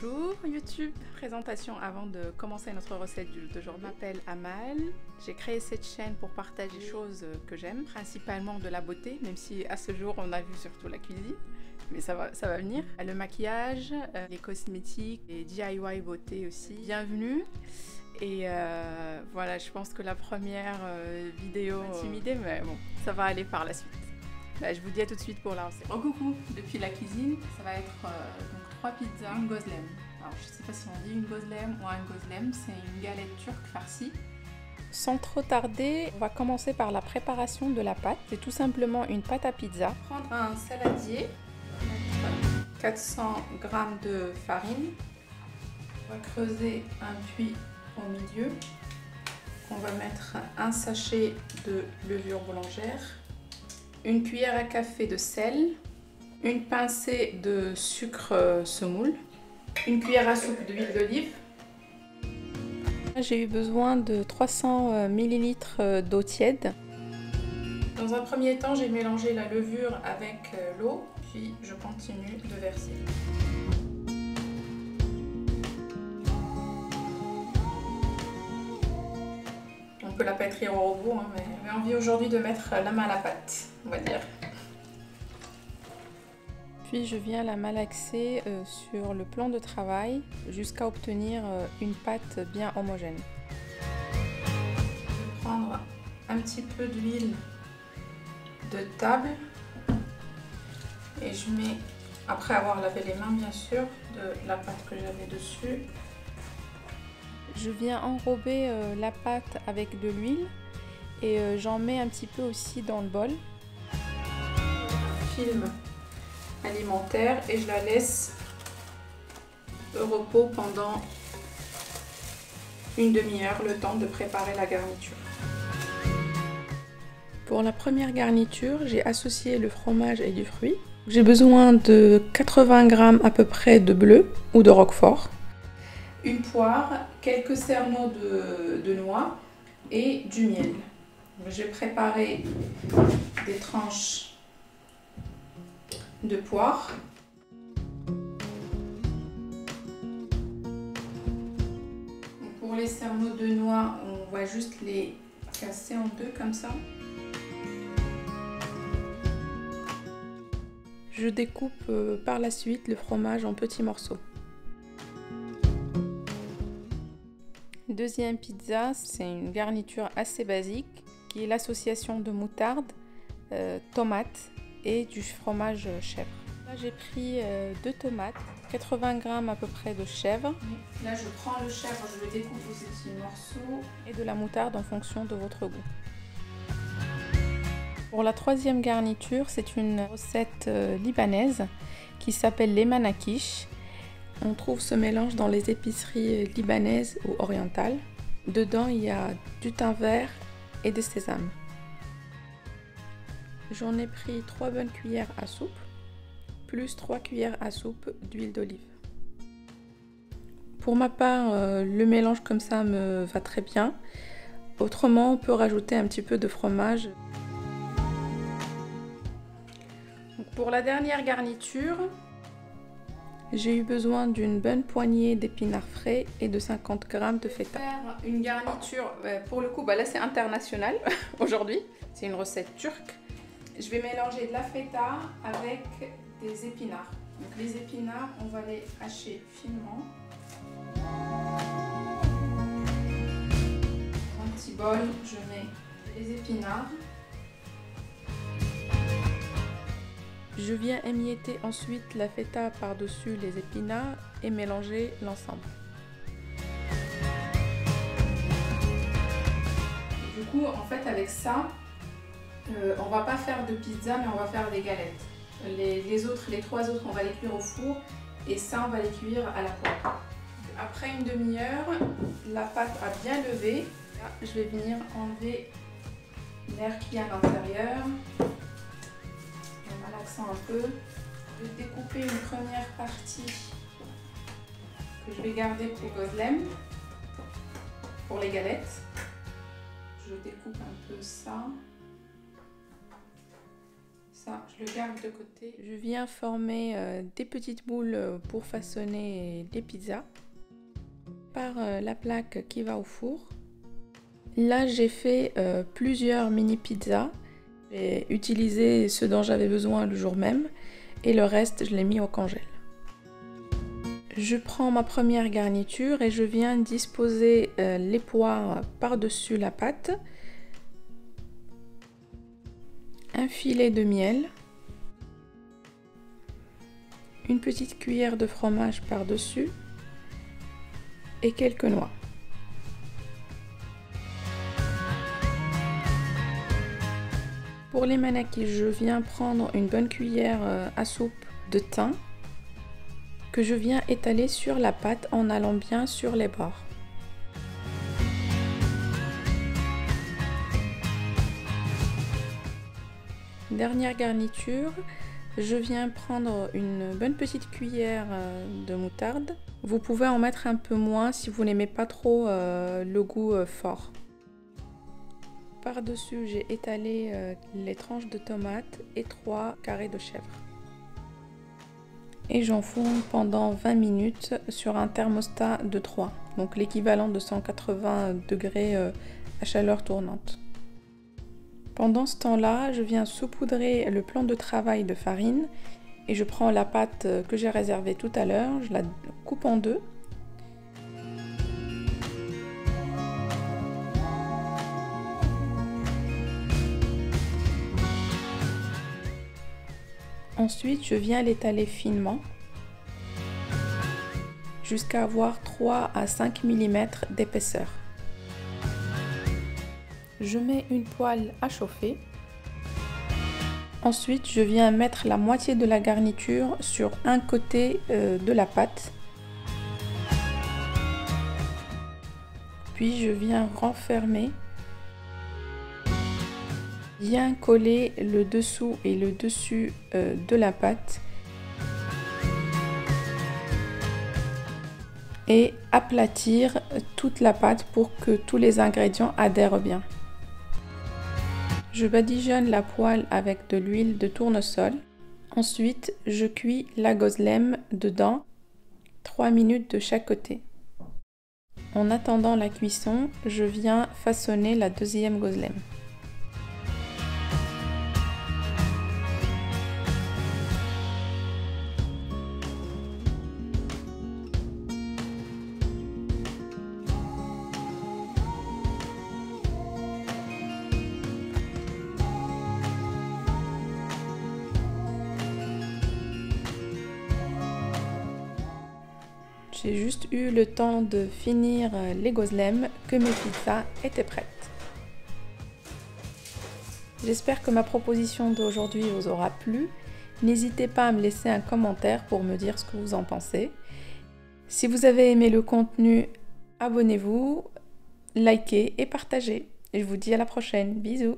Bonjour YouTube. Présentation avant de commencer notre recette de jour. Je m'appelle Amal. J'ai créé cette chaîne pour partager des choses que j'aime, principalement de la beauté, même si à ce jour on a vu surtout la cuisine, mais ça va venir. Le maquillage, les cosmétiques, les DIY beauté aussi. Bienvenue. Et voilà, je pense que la première vidéo intimidée, mais bon, ça va aller par la suite. Bah, je vous dis à tout de suite pour la recette. Oh coucou, depuis la cuisine, ça va être donc 3 pizzas, une gozlem. Alors je sais pas si on dit une gozlem ou un gozlem, c'est une galette turque farcie. Sans trop tarder, on va commencer par la préparation de la pâte. C'est tout simplement une pâte à pizza. Prendre un saladier, 400 g de farine. On va creuser un puits au milieu. On va mettre un sachet de levure boulangère, une cuillère à café de sel, une pincée de sucre semoule, une cuillère à soupe d'huile d'olive. J'ai eu besoin de 300 ml d'eau tiède. Dans un premier temps, j'ai mélangé la levure avec l'eau, puis je continue de verser. On peut la pétrir au robot, hein, mais j'ai envie aujourd'hui de mettre la main à la pâte, on va dire. Puis je viens la malaxer sur le plan de travail jusqu'à obtenir une pâte bien homogène. Je vais prendre un petit peu d'huile de table et je mets, après avoir lavé les mains bien sûr, de la pâte que j'avais dessus. Je viens enrober la pâte avec de l'huile et j'en mets un petit peu aussi dans le bol. Film alimentaire et je la laisse au repos pendant une demi-heure, le temps de préparer la garniture. Pour la première garniture, j'ai associé le fromage et du fruit. J'ai besoin de 80 g à peu près de bleu ou de roquefort, une poire, quelques cerneaux de noix et du miel. J'ai préparé des tranches de poire. Pour les cerneaux de noix, on va juste les casser en deux comme ça. Je découpe par la suite le fromage en petits morceaux. Deuxième pizza, c'est une garniture assez basique qui est l'association de moutarde, tomate et du fromage chèvre. Là j'ai pris 2 tomates, 80 g à peu près de chèvre. Là je prends le chèvre, je le découpe aux petits morceaux et de la moutarde en fonction de votre goût. Pour la troisième garniture, c'est une recette libanaise qui s'appelle les manakish. On trouve ce mélange dans les épiceries libanaises ou orientales. Dedans il y a du thym vert et des sésames. J'en ai pris 3 bonnes cuillères à soupe, plus 3 cuillères à soupe d'huile d'olive. Pour ma part, le mélange comme ça me va très bien. Autrement, on peut rajouter un petit peu de fromage. Donc pour la dernière garniture, j'ai eu besoin d'une bonne poignée d'épinards frais et de 50 g de feta. Faire une garniture, pour le coup, là c'est international aujourd'hui, c'est une recette turque. Je vais mélanger de la feta avec des épinards. Donc les épinards, on va les hacher finement. Dans un petit bol, je mets les épinards. Je viens émietter ensuite la feta par-dessus les épinards et mélanger l'ensemble. Du coup, en fait, avec ça, on va pas faire de pizza, mais on va faire des galettes. Les 3 autres, on va les cuire au four et ça, on va les cuire à la poêle. Après une demi-heure, la pâte a bien levé. Là, je vais venir enlever l'air qu'il y a à l'intérieur. En malaxant un peu. Je vais découper une première partie que je vais garder pour gozlem, pour les galettes. Je découpe un peu ça. Ça, je le garde de côté. Je viens former des petites boules pour façonner les pizzas par la plaque qui va au four. Là, j'ai fait plusieurs mini pizzas. J'ai utilisé ce dont j'avais besoin le jour même et le reste, je l'ai mis au congèle. Je prends ma première garniture et je viens disposer les poires par-dessus la pâte. Un filet de miel. Une petite cuillère de fromage par-dessus et quelques noix. Pour les manakis, je viens prendre une bonne cuillère à soupe de thym que je viens étaler sur la pâte en allant bien sur les bords. Dernière garniture, je viens prendre une bonne petite cuillère de moutarde. Vous pouvez en mettre un peu moins si vous n'aimez pas trop le goût fort. Par-dessus, j'ai étalé les tranches de tomates et 3 carrés de chèvre. Et j'enfourne pendant 20 minutes sur un thermostat de 3, donc l'équivalent de 180 degrés à chaleur tournante. Pendant ce temps-là, je viens saupoudrer le plan de travail de farine et je prends la pâte que j'ai réservée tout à l'heure, je la coupe en deux. Ensuite, je viens l'étaler finement jusqu'à avoir 3 à 5 mm d'épaisseur. Je mets une poêle à chauffer. Ensuite, je viens mettre la moitié de la garniture sur un côté de la pâte. Puis je viens renfermer, bien coller le dessous et le dessus de la pâte et aplatir toute la pâte pour que tous les ingrédients adhèrent bien. Je badigeonne la poêle avec de l'huile de tournesol. Ensuite, je cuis la gozlème dedans 3 minutes de chaque côté. En attendant la cuisson, je viens façonner la deuxième gozlème. J'ai juste eu le temps de finir les gozlèmes que mes pizzas étaient prêtes. J'espère que ma proposition d'aujourd'hui vous aura plu. N'hésitez pas à me laisser un commentaire pour me dire ce que vous en pensez. Si vous avez aimé le contenu, abonnez-vous, likez et partagez. Et je vous dis à la prochaine. Bisous!